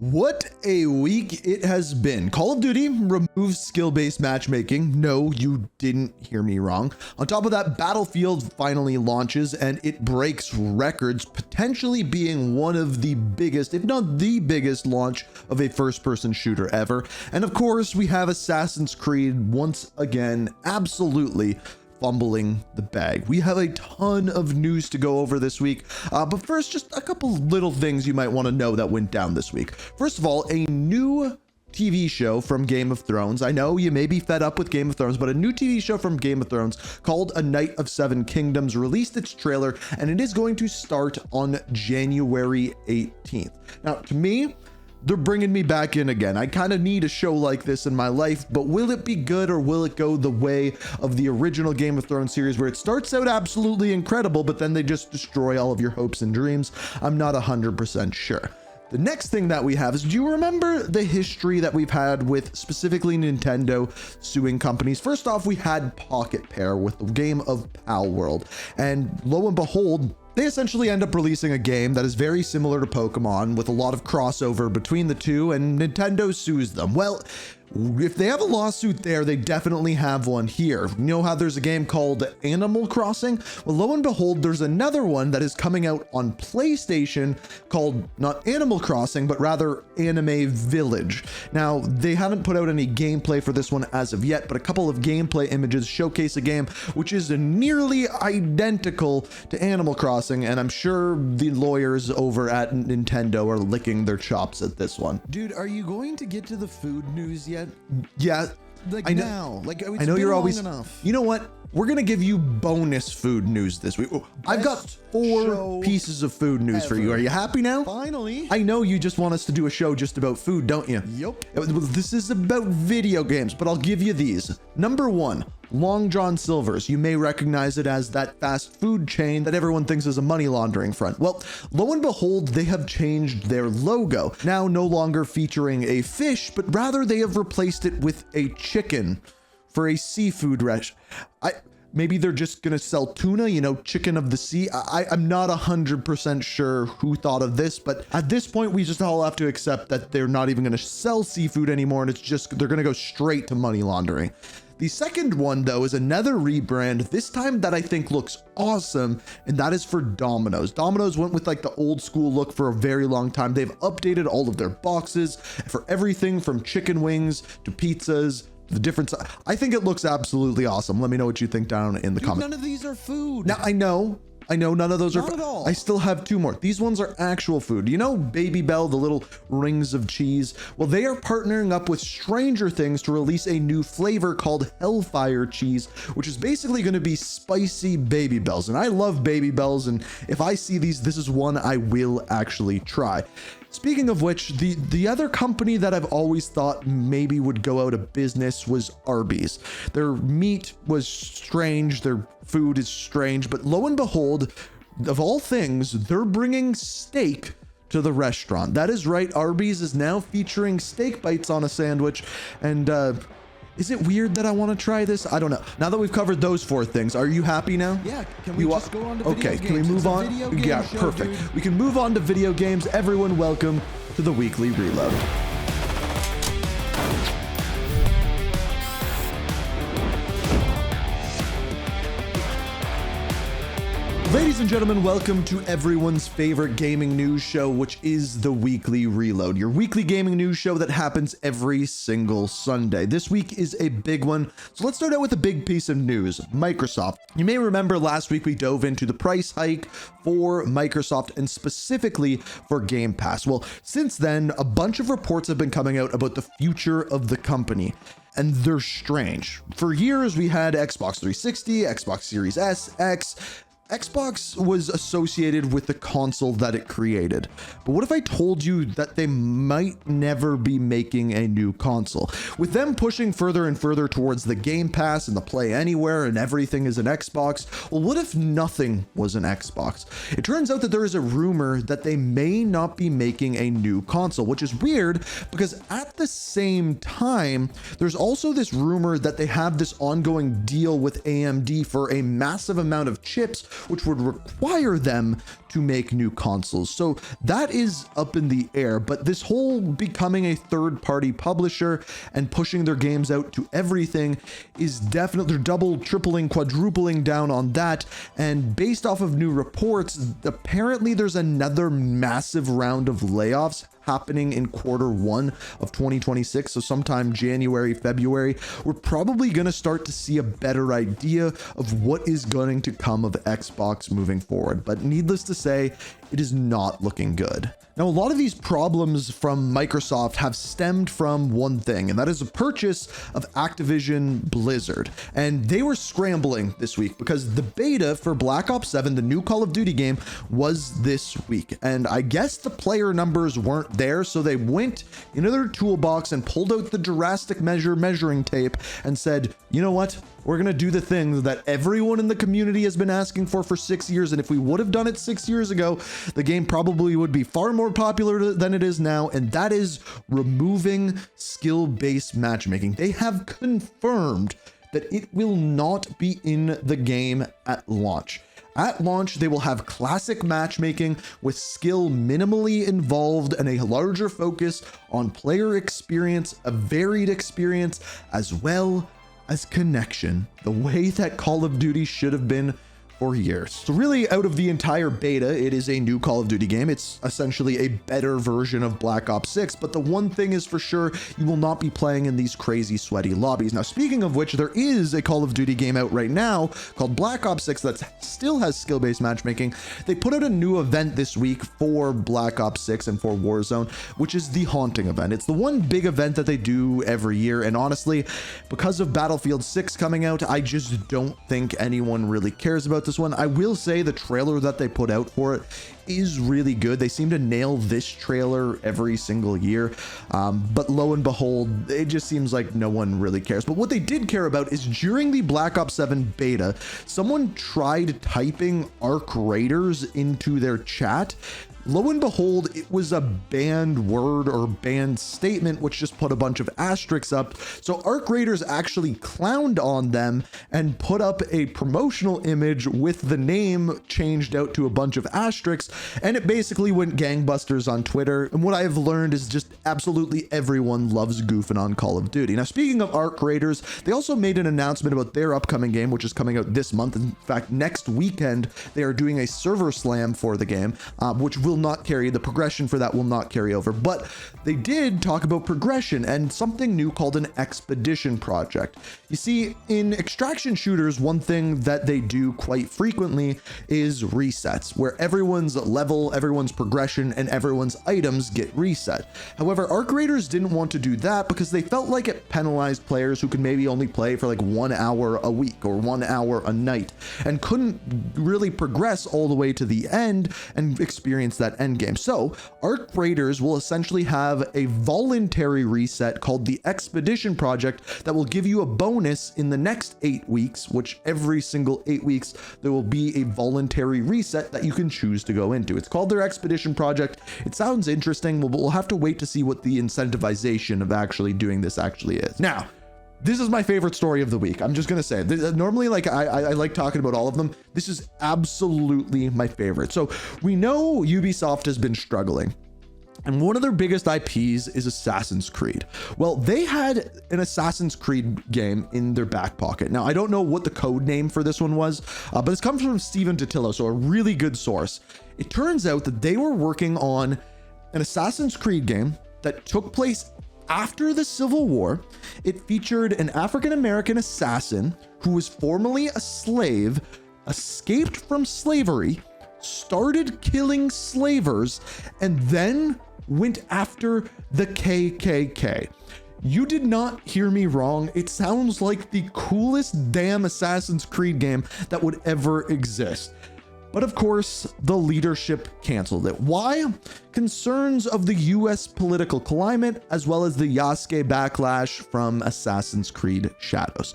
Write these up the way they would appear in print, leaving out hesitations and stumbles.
What a week it has been. Call of Duty removes skill-based matchmaking. No, you didn't hear me wrong. On top of that, Battlefield finally launches and it breaks records, potentially being one of the biggest, if not the biggest launch of a first-person shooter ever. And of course, we have Assassin's Creed once again, absolutely fumbling the bag. We have a ton of news to go over this week, but first, just a couple little things you might want to know that went down this week. First of all, a new TV show from Game of Thrones. I know you may be fed up with Game of Thrones, but a new TV show from Game of Thrones called A Night of Seven Kingdoms released its trailer, and it is going to start on January 18th. Now, to me, they're bringing me back in again. I kind of need a show like this in my life, but will it be good or will it go the way of the original Game of Thrones series where it starts out absolutely incredible, but then they just destroy all of your hopes and dreams? I'm not 100% sure. The next thing that we have is, do you remember the history that we've had with specifically Nintendo suing companies? First off, we had Pocket Pair with the game of Pal World, and lo and behold, they essentially end up releasing a game that is very similar to Pokemon with a lot of crossover between the two, and Nintendo sues them. Well, if they have a lawsuit there, they definitely have one here. You know how there's a game called Animal Crossing? Well, lo and behold, there's another one that is coming out on PlayStation called not Animal Crossing, but rather Anime Village. Now, they haven't put out any gameplay for this one as of yet, but a couple of gameplay images showcase a game which is nearly identical to Animal Crossing, and I'm sure the lawyers over at Nintendo are licking their chops at this one. Dude, are you going to get to the food news yet? Yeah, Like I know. now, like it's I know been you're long always enough. You know what? We're gonna give you bonus food news this week. I've got Best 4 show pieces of food news for you. ever. Are you happy now? Finally. I know you just want us to do a show just about food, don't you? Yep. This is about video games, but I'll give you these. Number 1, Long John Silver's. You may recognize it as that fast food chain that everyone thinks is a money laundering front. Well, lo and behold, they have changed their logo. Now no longer featuring a fish, but rather they have replaced it with a chicken for a seafood maybe they're just gonna sell tuna, you know, chicken of the sea. I'm not 100% sure who thought of this, but at this point we just all have to accept that they're not even gonna sell seafood anymore, and it's just they're gonna go straight to money laundering. The second one, though, is another rebrand, this time that I think looks awesome, and that is for Domino's. Domino's went with like the old school look for a very long time. They've updated all of their boxes for everything from chicken wings to pizzas, the different. I think it looks absolutely awesome. Let me know what you think down in the comments. None of these are food. Now, I know none of those Not are. at all. I still have 2 more. These ones are actual food. You know, Baby Bell, the little rings of cheese. Well, they are partnering up with Stranger Things to release a new flavor called Hellfire Cheese, which is basically going to be spicy Baby Bells. And I love Baby Bells, and if I see these, this is one I will actually try. Speaking of which, the other company that I've always thought maybe would go out of business was Arby's. Their meat was strange, their food is strange, but lo and behold, of all things, they're bringing steak to the restaurant. That is right, Arby's is now featuring steak bites on a sandwich, and is it weird that I want to try this? I don't know. Now that we've covered those 4 things, are you happy now? Yeah, can we just go on to video Okay, games? can we move It's a on? video game Yeah, show, perfect. dude. We can move on to video games. Everyone, welcome to the Weekly Reload. Ladies and gentlemen, welcome to everyone's favorite gaming news show, which is the Weekly Reload, your weekly gaming news show that happens every single Sunday. This week is a big one, so let's start out with a big piece of news. Microsoft. You may remember last week we dove into the price hike for Microsoft and specifically for Game Pass. Well, since then, a bunch of reports have been coming out about the future of the company, and they're strange. For years, we had Xbox 360, Xbox Series S, X. Xbox was associated with the console that it created. But what if I told you that they might never be making a new console? With them pushing further and further towards the Game Pass and the Play Anywhere and everything is an Xbox, well, what if nothing was an Xbox? It turns out that there is a rumor that they may not be making a new console, which is weird because at the same time, there's also this rumor that they have this ongoing deal with AMD for a massive amount of chips which would require them to make new consoles. So that is up in the air, but this whole becoming a third-party publisher and pushing their games out to everything is definitely, they're double, tripling, quadrupling down on that. And based off of new reports, apparently there's another massive round of layoffs happening in Q1 of 2026. So sometime January, February, we're probably going to start to see a better idea of what is going to come of Xbox moving forward. But needless to say, it is not looking good. Now, a lot of these problems from Microsoft have stemmed from one thing, and that is a purchase of Activision Blizzard. And they were scrambling this week because the beta for Black Ops 7, the new Call of Duty game, was this week. And I guess the player numbers weren't there, so they went into their toolbox and pulled out the drastic measuring tape and said, you know what? We're going to do the thing that everyone in the community has been asking for 6 years. And if we would have done it 6 years ago, the game probably would be far more popular than it is now. And that is removing skill-based matchmaking. They have confirmed that it will not be in the game at launch. At launch, they will have classic matchmaking with skill minimally involved and a larger focus on player experience, a varied experience, as well as connection, the way that Call of Duty should have been for years. So really, out of the entire beta, it is a new Call of Duty game. It's essentially a better version of Black Ops 6, but the one thing is for sure, you will not be playing in these crazy sweaty lobbies. Now, speaking of which, there is a Call of Duty game out right now called Black Ops 6 that still has skill-based matchmaking. They put out a new event this week for Black Ops 6 and for Warzone, which is the Haunting event. It's the one big event that they do every year, and honestly, because of Battlefield 6 coming out, I just don't think anyone really cares about this one. I will say the trailer that they put out for it is really good. They seem to nail this trailer every single year, but lo and behold, it just seems like no one really cares. But what they did care about is during the Black Ops 7 beta, someone tried typing Arc Raiders into their chat. Lo and behold, it was a banned word or banned statement, which just put a bunch of asterisks up. So Arc Raiders actually clowned on them and put up a promotional image with the name changed out to a bunch of asterisks, and it basically went gangbusters on Twitter. And what I have learned is just absolutely everyone loves goofing on Call of Duty. Now, speaking of Arc Raiders, they also made an announcement about their upcoming game, which is coming out this month. In fact, next weekend, they are doing a server slam for the game, which will not carry, the progression for that will not carry over, but they did talk about progression and something new called an expedition project. You see, in extraction shooters, one thing that they do quite frequently is resets, where everyone's level, everyone's progression, and everyone's items get reset. However, Arc Raiders didn't want to do that because they felt like it penalized players who could maybe only play for like 1 hour a week or 1 hour a night and couldn't really progress all the way to the end and experience that end game. So Arc Raiders will essentially have a voluntary reset called the Expedition Project that will give you a bonus in the next 8 weeks, which every single 8 weeks there will be a voluntary reset that you can choose to go into. It's called their Expedition Project. It sounds interesting, but we'll have to wait to see what the incentivization of actually doing this actually is. Now, this is my favorite story of the week. I'm just going to say it. Normally, like I like talking about all of them. This is absolutely my favorite. So we know Ubisoft has been struggling, and one of their biggest IPs is Assassin's Creed. Well, they had an Assassin's Creed game in their back pocket. Now, I don't know what the code name for this one was, but it's come from Steven Totillo, so a really good source. It turns out that they were working on an Assassin's Creed game that took place after the Civil War. It featured an African-American assassin who was formerly a slave, escaped from slavery, started killing slavers, and then went after the KKK. You did not hear me wrong. It sounds like the coolest damn Assassin's Creed game that would ever exist. But of course, the leadership canceled it. Why? Concerns of the US political climate, as well as the Yasuke backlash from Assassin's Creed Shadows.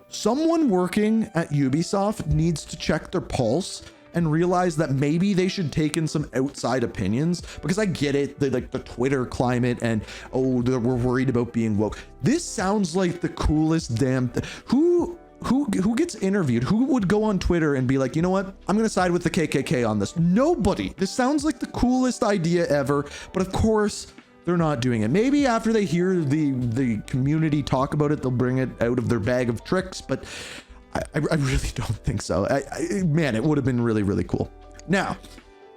Someone working at Ubisoft needs to check their pulse and realize that maybe they should take in some outside opinions, because I get it, the Twitter climate and, oh, we're worried about being woke. This sounds like the coolest damn thing. Who who gets interviewed? Who would go on Twitter and be like, you know what? I'm going to side with the KKK on this. Nobody. This sounds like the coolest idea ever. But of course, they're not doing it. Maybe after they hear the community talk about it, they'll bring it out of their bag of tricks. But I really don't think so. Man, it would have been really, really cool. Now,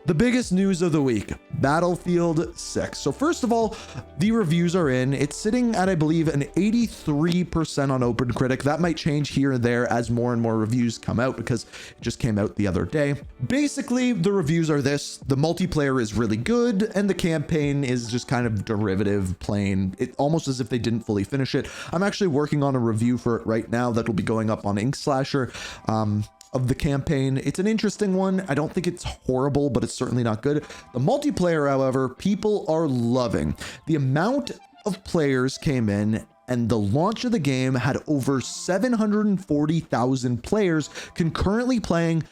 the biggest news of the week, Battlefield 6. So first of all, the reviews are in. It's sitting at, I believe, an 83% on OpenCritic. That might change here and there as more and more reviews come out because it just came out the other day. Basically, the reviews are this. The multiplayer is really good and the campaign is just kind of derivative, plain. It almost as if they didn't fully finish it. I'm actually working on a review for it right now that will be going up on Ink Slasher. Of the campaign. It's an interesting one. I don't think it's horrible, but it's certainly not good. The multiplayer, however, people are loving. The amount of players came in and the launch of the game had over 740,000 players concurrently playing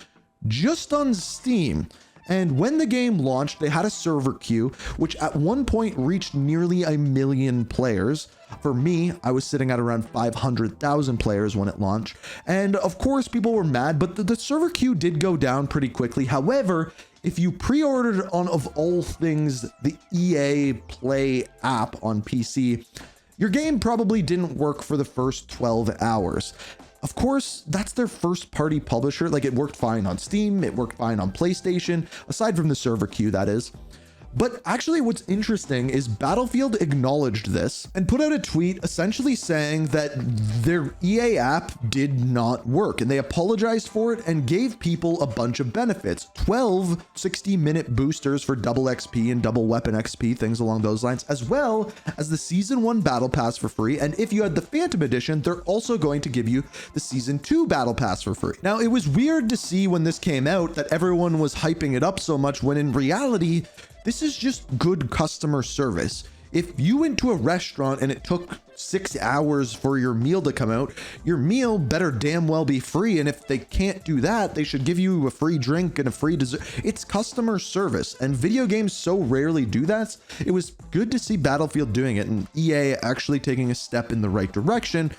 just on Steam. And when the game launched, they had a server queue, which at one point reached nearly 1 million players. For me, I was sitting at around 500,000 players when it launched. And of course, people were mad, but the server queue did go down pretty quickly. However, if you pre-ordered on, of all things, the EA Play app on PC, your game probably didn't work for the first 12 hours. Of course, that's their first party publisher. Like, it worked fine on Steam, it worked fine on PlayStation, aside from the server queue, that is. But actually what's interesting is Battlefield acknowledged this and put out a tweet essentially saying that their EA app did not work, and they apologized for it and gave people a bunch of benefits. 12 60-minute boosters for double XP and double weapon XP, things along those lines, as well as the Season 1 Battle Pass for free. And if you had the Phantom Edition, they're also going to give you the Season 2 Battle Pass for free. Now, it was weird to see when this came out that everyone was hyping it up so much when in reality, this is just good customer service. If you went to a restaurant and it took 6 hours for your meal to come out, your meal better damn well be free. And if they can't do that, they should give you a free drink and a free dessert. It's customer service, and video games so rarely do that. It was good to see Battlefield doing it and EA actually taking a step in the right direction.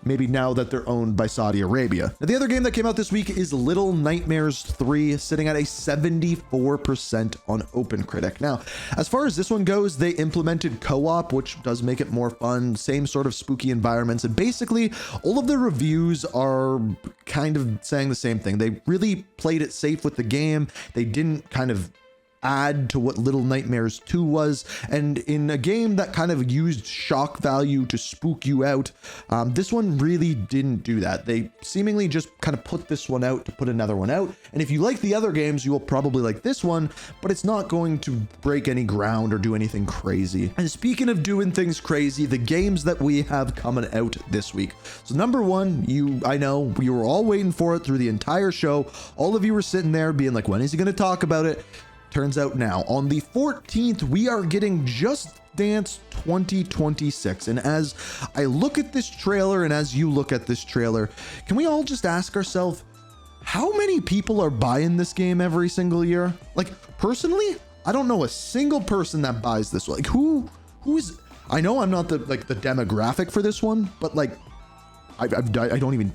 Maybe now that they're owned by Saudi Arabia. Now, the other game that came out this week is Little Nightmares 3, sitting at a 74% on OpenCritic. Now, as far as this one goes, they implemented co-op, which does make it more fun, same sort of spooky environments, and basically all of the reviews are kind of saying the same thing. They really played it safe with the game. They didn't kind of add to what Little Nightmares 2 was, and in a game that kind of used shock value to spook you out, this one really didn't do that. They seemingly just kind of put this one out to put another one out, and if you like the other games, you will probably like this one, but it's not going to break any ground or do anything crazy. And speaking of doing things crazy, the games that we have coming out this week. So number one, I know we were all waiting for it through the entire show. All of you were sitting there being like, when is he going to talk about it? Turns out now, on the 14th, we are getting Just Dance 2026. And as I look at this trailer and as you look at this trailer, can we all just ask ourselves, how many people are buying this game every single year? Like, personally, I don't know a single person that buys this one. Like, who's, I know I'm not the demographic for this one, but like, I don't even,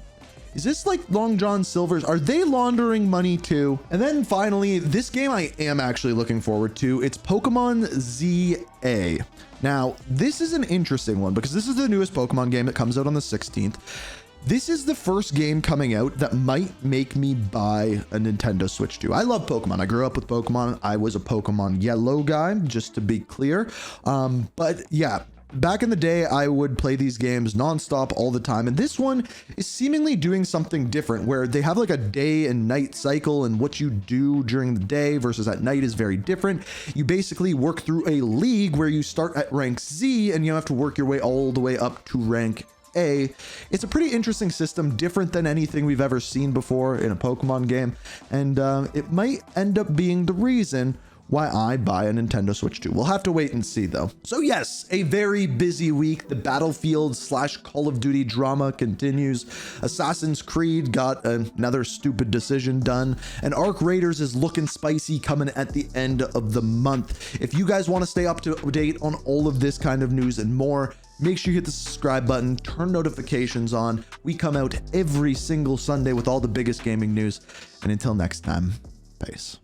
is this like Long John Silver's? Are they laundering money too? And then finally, this game I am actually looking forward to. It's Pokemon ZA. Now, this is an interesting one because this is the newest Pokemon game that comes out on the 16th. This is the first game coming out that might make me buy a Nintendo Switch 2. I love Pokemon. I grew up with Pokemon. I was a Pokemon Yellow guy, just to be clear. But yeah, back in the day, I would play these games nonstop all the time, and this one is seemingly doing something different where they have like a day and night cycle, and what you do during the day versus at night is very different. You basically work through a league where you start at rank Z and you have to work your way all the way up to rank A. It's a pretty interesting system, different than anything we've ever seen before in a Pokemon game, and it might end up being the reason why I buy a Nintendo Switch 2. We'll have to wait and see though. So yes, a very busy week. The Battlefield / Call of Duty drama continues. Assassin's Creed got another stupid decision done, and Arc Raiders is looking spicy coming at the end of the month. If you guys want to stay up to date on all of this kind of news and more, make sure you hit the subscribe button, turn notifications on. We come out every single Sunday with all the biggest gaming news. And until next time, peace.